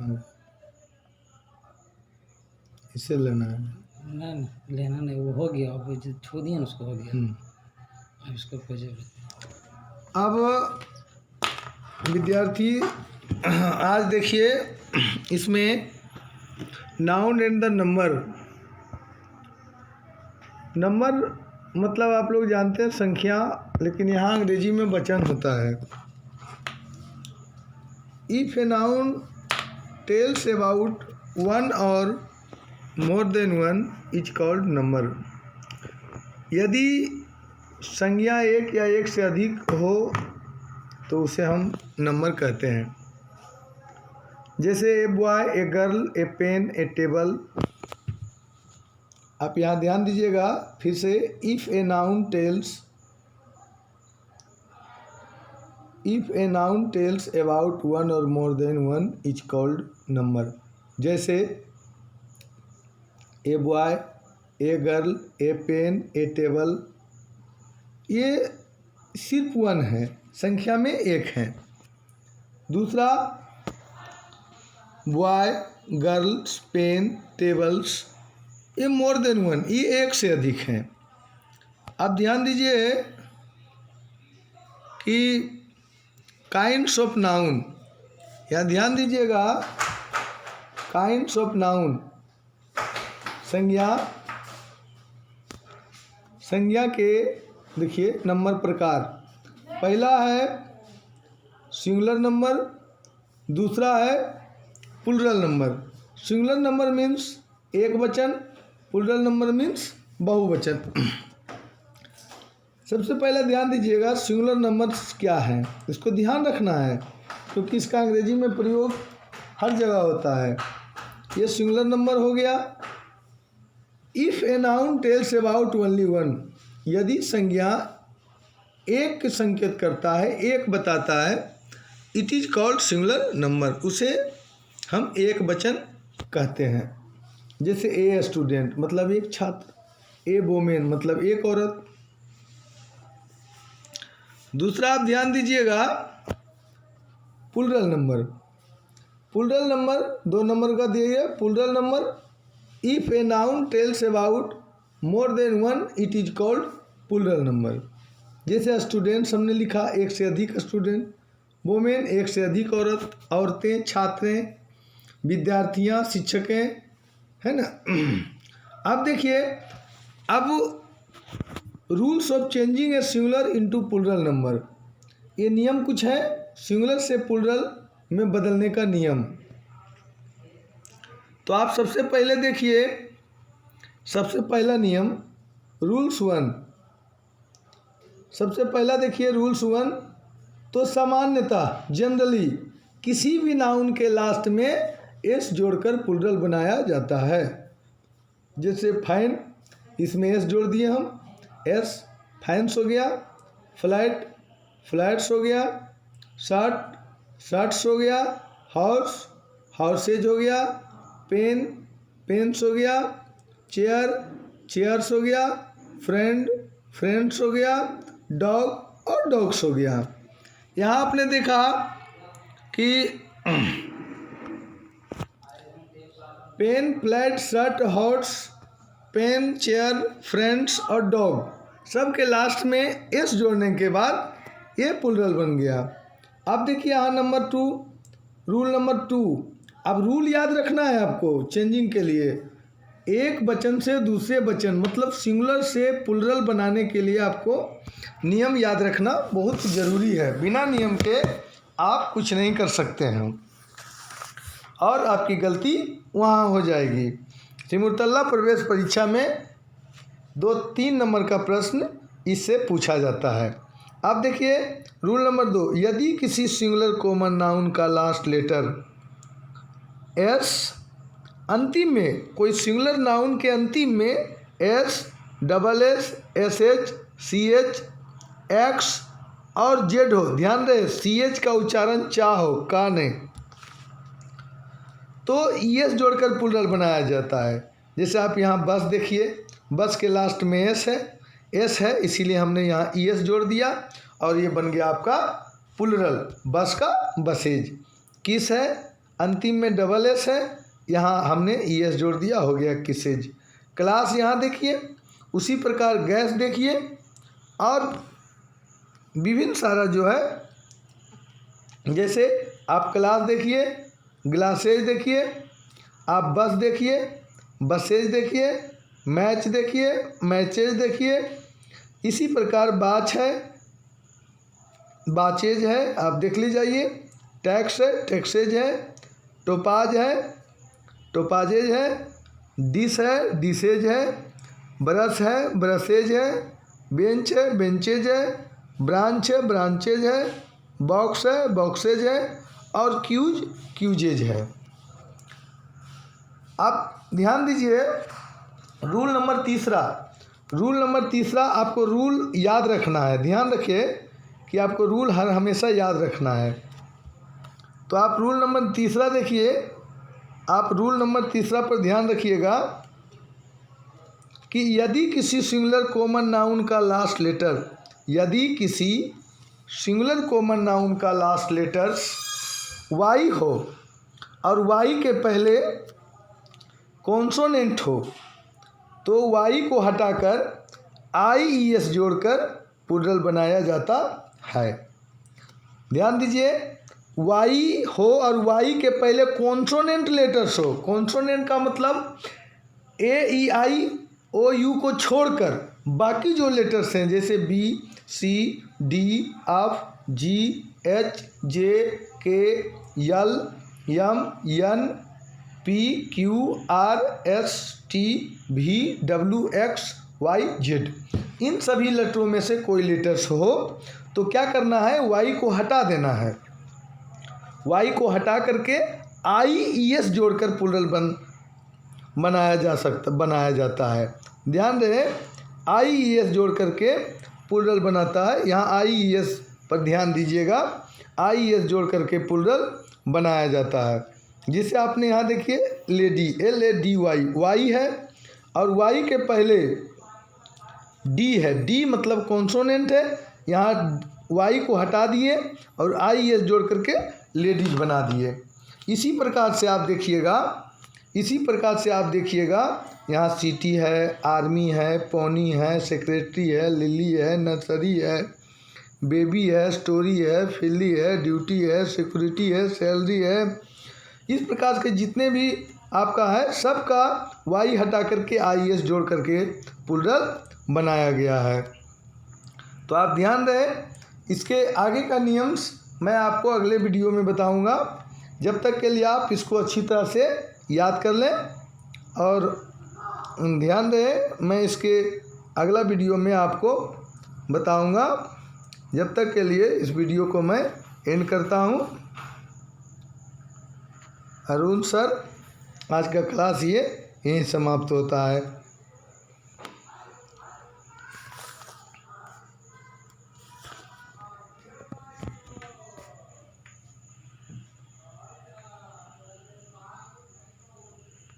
हाँ, इसे लेना है। ना ना लेना नहीं, वो हो गया, अब जो छू दिया ना उसको, हो गया। हम्म। अब इसको खोजे। अब विद्यार्थी आज देखिए इसमें noun and the number. Number मतलब आप लोग जानते हैं संख्या, लेकिन यहाँ अंग्रेजी में वचन होता है। If a noun tells about one or more than one is called number. यदि संज्ञा एक या एक से अधिक हो तो उसे हम नंबर कहते हैं। जैसे a boy, a girl, a pen, a table. आप यहाँ ध्यान दीजिएगा फिर से। If a noun tells about one or more than one is called number. जैसे a boy, a girl, a pen, a table, ये सिर्फ वन है, संख्या में एक है। दूसरा बॉय, गर्ल्स, पेन, टेबल्स, ये मोर देन वन, ये एक से अधिक हैं। आप ध्यान दीजिए कि काइंड्स ऑफ नाउन, यहाँ ध्यान दीजिएगा, काइंड्स ऑफ नाउन संज्ञा के देखिए नंबर प्रकार। पहला है सिंगुलर नंबर, दूसरा है plural number. Singular number means एक वचन, प्लूरल नंबर मीन्स बहुवचन। सबसे पहले ध्यान दीजिएगा सिंगुलर नंबर क्या है, इसको ध्यान रखना है क्योंकि इसका अंग्रेजी में प्रयोग हर जगह होता है। ये सिंगुलर नंबर हो गया। If a noun tells about only one, यदि संज्ञा एक के संकेत करता है, एक बताता है, it is called singular number, उसे हम एक वचन कहते हैं। जैसे ए स्टूडेंट मतलब एक छात्र, ए वोमेन मतलब एक औरत। दूसरा आप ध्यान दीजिएगा प्लूरल नंबर। प्लूरल नंबर दो नंबर का दिया गया plural number. If a noun tells about more than one it is called plural number. जैसे स्टूडेंट्स हमने लिखा एक से अधिक स्टूडेंट, वोमेन एक से अधिक औरत, औरतें, छात्रें, विद्यार्थियां, शिक्षकें, है ना। अब देखिए, अब rules of changing a singular into plural number, ये नियम कुछ है सिंगुलर से प्लूरल में बदलने का नियम। तो आप सबसे पहले देखिए, सबसे पहला नियम रूल्स वन। सबसे पहला देखिए रूल्स वन। तो सामान्यतः जनरली किसी भी नाउन के लास्ट में एस जोड़कर प्लूरल बनाया जाता है। जैसे फाइन, इसमें एस जोड़ दिए हम, एस फाइन्स हो गया। फ्लाइट, फ्लाइट्स हो गया। शर्ट, शर्ट्स हो गया। हॉर्स, हॉर्सेज हो गया। पेन, पेन्स हो गया। चेयर, चेयर्स हो गया। फ्रेंड, फ्रेंड्स हो गया। डॉग और डॉग्स हो गया। यहाँ आपने देखा कि pen, flat, shirt, horse, pen, chair, friends और डॉग, सब के लास्ट में एस जोड़ने के बाद ये प्लूरल बन गया। अब देखिए यहाँ number two, rule number two. अब रूल याद रखना है आपको चेंजिंग के लिए। एक वचन से दूसरे वचन मतलब सिंगुलर से प्लूरल बनाने के लिए आपको नियम याद रखना बहुत ज़रूरी है। बिना नियम के आप कुछ नहीं कर सकते हैं और आपकी गलती वहाँ हो जाएगी। सिमुलतला प्रवेश परीक्षा में 2-3 नंबर का प्रश्न इससे पूछा जाता है। अब देखिए रूल नंबर 2, यदि किसी सिंगुलर कॉमन नाउन का लास्ट लेटर एस, अंतिम में कोई सिंगुलर नाउन के अंतिम में S, double S, S H, C H, X और जेड हो, ध्यान रहे सी एच का उच्चारण चा हो, का नहीं, तो एस जोड़कर प्लूरल बनाया जाता है। जैसे आप यहाँ बस देखिए, बस के लास्ट में एस है इसीलिए हमने यहाँ एस जोड़ दिया और ये बन गया आपका प्लूरल, बस का बसेज। किस है, अंतिम में डबल एस है, यहाँ हमने ई एस जोड़ दिया, हो गया किसेज। क्लास यहाँ देखिए, उसी प्रकार गैस देखिए, और विभिन्न सारा जो है, जैसे आप क्लास देखिए, ग्लासेज देखिए, आप बस देखिए, बसेज देखिए, मैच देखिए, मैचेज देखिए, इसी प्रकार बाच है, बाचेज है, आप देख लीजिए, टैक्स है, टैक्सेज है, टोपाज है, टोपाजेज है, डिस है, डिसेज है, ब्रश है, ब्रशेज है, बेंच है, बेंचेज है, ब्रांच है, ब्रांचेज है, बॉक्स है, बॉक्सेज है, और क्यूज, क्यूजेज है। आप ध्यान दीजिए, रूल नंबर तीसरा आपको रूल याद रखना है। ध्यान रखिए कि आपको रूल हमेशा याद रखना है। तो आप रूल नंबर तीसरा देखिए, आप रूल नंबर तीसरा पर ध्यान रखिएगा कि यदि किसी सिंगुलर कॉमन नाउन का लास्ट लेटर, यदि किसी सिंगुलर कॉमन नाउन का लास्ट लेटर वाई हो और वाई के पहले कॉन्सोनेंट हो, तो वाई को हटाकर आई ई एस जोड़कर प्लूरल बनाया जाता है। ध्यान दीजिए, वाई हो और वाई के पहले कॉन्सोनेंट लेटर्स हो। कॉन्सोनेंट का मतलब ए ई आई ओ यू को छोड़कर बाकी जो लेटर्स हैं, जैसे B C D F G H J K L M N P Q R S T V W X Y Z, इन सभी लेटरों में से कोई लेटर्स हो तो क्या करना है, वाई को हटा देना है। वाई को हटा करके आई ई एस जोड़कर प्लूरल बनाया जाता है। ध्यान रहे, आई ई एस जोड़ करके प्लूरल बनाता है। यहाँ आई ई एस पर ध्यान दीजिएगा, आई ई एस जोड़ करके प्लूरल बनाया जाता है। जिसे आपने यहाँ देखिए, lady, L A D Y, Y है और वाई के पहले डी है, डी मतलब कॉन्सोनेंट है। यहाँ वाई को हटा दिए और आई ई एस जोड़ करके लेडीज बना दिए। इसी प्रकार से आप देखिएगा, यहाँ सिटी है, आर्मी है, पोनी है, सेक्रेटरी है, लिली है, नर्सरी है, बेबी है, स्टोरी है, फिली है, ड्यूटी है, सिक्योरिटी है, सैलरी है। इस प्रकार के जितने भी आपका है, सबका वाई हटा करके आई एस जोड़ करके प्लूरल बनाया गया है। तो आप ध्यान रहे, इसके आगे का नियम्स मैं आपको अगले वीडियो में बताऊंगा। जब तक के लिए आप इसको अच्छी तरह से याद कर लें और ध्यान रहे, मैं इसके अगला वीडियो में आपको बताऊंगा। जब तक के लिए इस वीडियो को मैं एंड करता हूं। अरुण सर, आज का क्लास ये यहीं समाप्त होता है।